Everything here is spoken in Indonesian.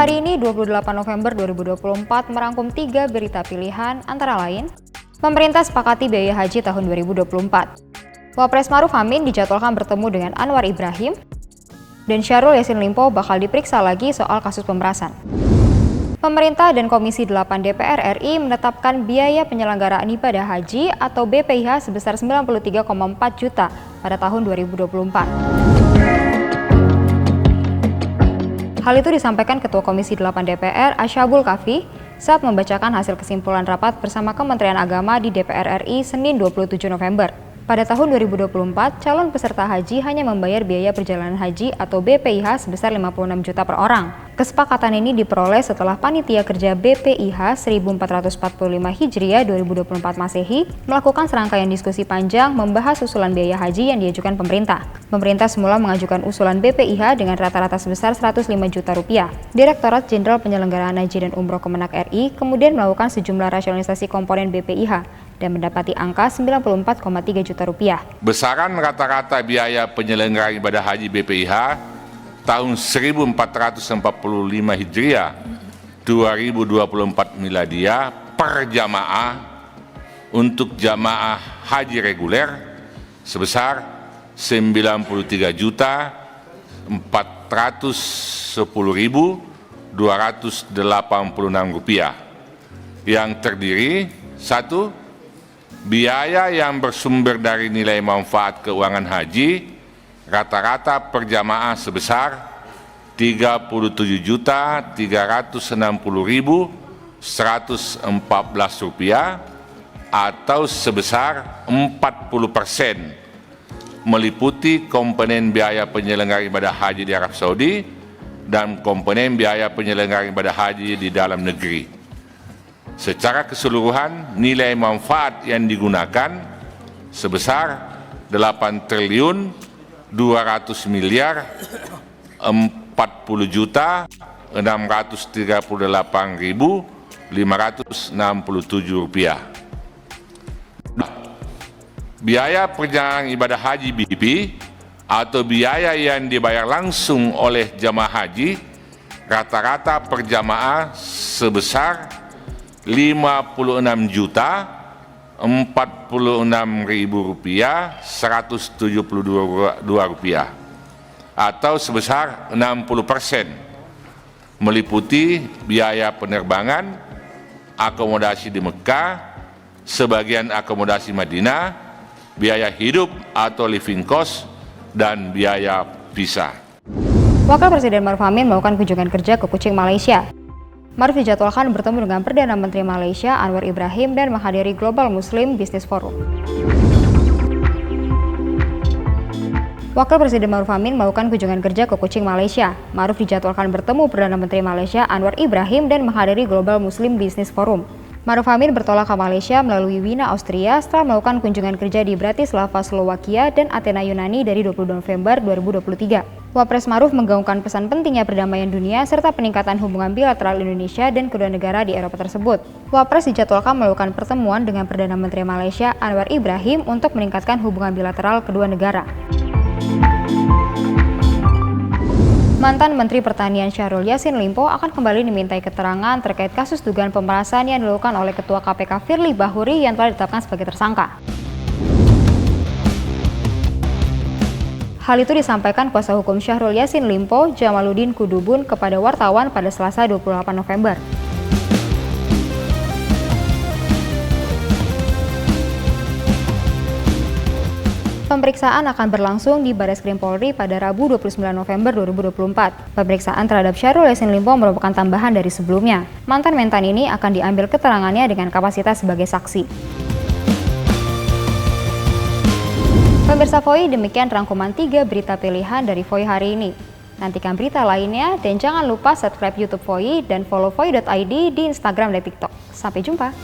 hari ini 28 November 2024 merangkum 3 berita pilihan antara lain, pemerintah sepakati biaya haji tahun 2024. Wapres Maruf Amin dijadwalkan bertemu dengan Anwar Ibrahim, dan Syahrul Yassin Limpo bakal diperiksa lagi soal kasus pemerasan. Pemerintah dan Komisi 8 DPR RI menetapkan biaya penyelenggaraan ibadah haji atau BPIH sebesar 93,4 juta pada tahun 2024. Hal itu disampaikan Ketua Komisi 8 DPR Asyabul Kafi saat membacakan hasil kesimpulan rapat bersama Kementerian Agama di DPR RI Senin 27 November. Pada tahun 2024, calon peserta haji hanya membayar biaya perjalanan haji atau BPIH sebesar 56 juta per orang. Kesepakatan ini diperoleh setelah Panitia Kerja BPIH 1445 Hijriah 2024 Masehi melakukan serangkaian diskusi panjang membahas usulan biaya haji yang diajukan pemerintah. Pemerintah semula mengajukan usulan BPIH dengan rata-rata sebesar 105 juta rupiah. Direktorat Jenderal Penyelenggaraan Haji dan Umroh Kemenak RI kemudian melakukan sejumlah rasionalisasi komponen BPIH dan mendapati angka 94,3 juta rupiah. Besaran rata-rata biaya penyelenggaraan ibadah haji BPIH tahun 1445 Hijriah 2024 Miladiah per jamaah untuk jamaah haji reguler sebesar 93.410.286 rupiah yang terdiri 1. Biaya yang bersumber dari nilai manfaat keuangan haji rata-rata per jamaah sebesar 37.360.114 rupiah atau sebesar 40%, meliputi komponen biaya penyelenggaraan ibadah haji di Arab Saudi dan komponen biaya penyelenggaraan ibadah haji di dalam negeri. Secara keseluruhan, nilai manfaat yang digunakan sebesar 8.240.638.567 rupiah. Biaya perjalanan ibadah haji BP atau biaya yang dibayar langsung oleh jamaah haji rata-rata per jamaah sebesar 56.046.172 rupiah atau sebesar 60%, meliputi biaya penerbangan, akomodasi di Mekah, sebagian akomodasi Madinah, biaya hidup atau living cost, dan biaya visa. Wakil Presiden Maruf Amin melakukan kunjungan kerja ke Kuching, Malaysia. Maruf dijadwalkan bertemu dengan Perdana Menteri Malaysia Anwar Ibrahim dan menghadiri Global Muslim Business Forum. Wakil Presiden Maruf Amin melakukan kunjungan kerja ke Kuching, Malaysia. Maruf dijadwalkan bertemu Perdana Menteri Malaysia Anwar Ibrahim dan menghadiri Global Muslim Business Forum. Maruf Amin bertolak ke Malaysia melalui Wina, Austria setelah melakukan kunjungan kerja di Bratislava, Slovakia dan Athena, Yunani dari 22 November 2023. Wapres Maruf menggaungkan pesan pentingnya perdamaian dunia serta peningkatan hubungan bilateral Indonesia dan kedua negara di Eropa tersebut. Wapres dijadwalkan melakukan pertemuan dengan Perdana Menteri Malaysia Anwar Ibrahim untuk meningkatkan hubungan bilateral kedua negara. Mantan Menteri Pertanian Syahrul Yassin Limpo akan kembali dimintai keterangan terkait kasus dugaan pemerasan yang dilakukan oleh Ketua KPK Firly Bahuri yang telah ditetapkan sebagai tersangka. Hal itu disampaikan kuasa hukum Syahrul Yassin Limpo, Jamaluddin Kudubun, kepada wartawan pada Selasa 28 November. Pemeriksaan akan berlangsung di Bareskrim Polri pada Rabu 29 November 2024. Pemeriksaan terhadap Syahrul Yassin Limpo merupakan tambahan dari sebelumnya. Mantan Mentan ini akan diambil keterangannya dengan kapasitas sebagai saksi. Pemirsa Voi, demikian rangkuman 3 berita pilihan dari Voi hari ini. Nantikan berita lainnya dan jangan lupa subscribe YouTube Voi dan follow voi.id di Instagram dan TikTok. Sampai jumpa!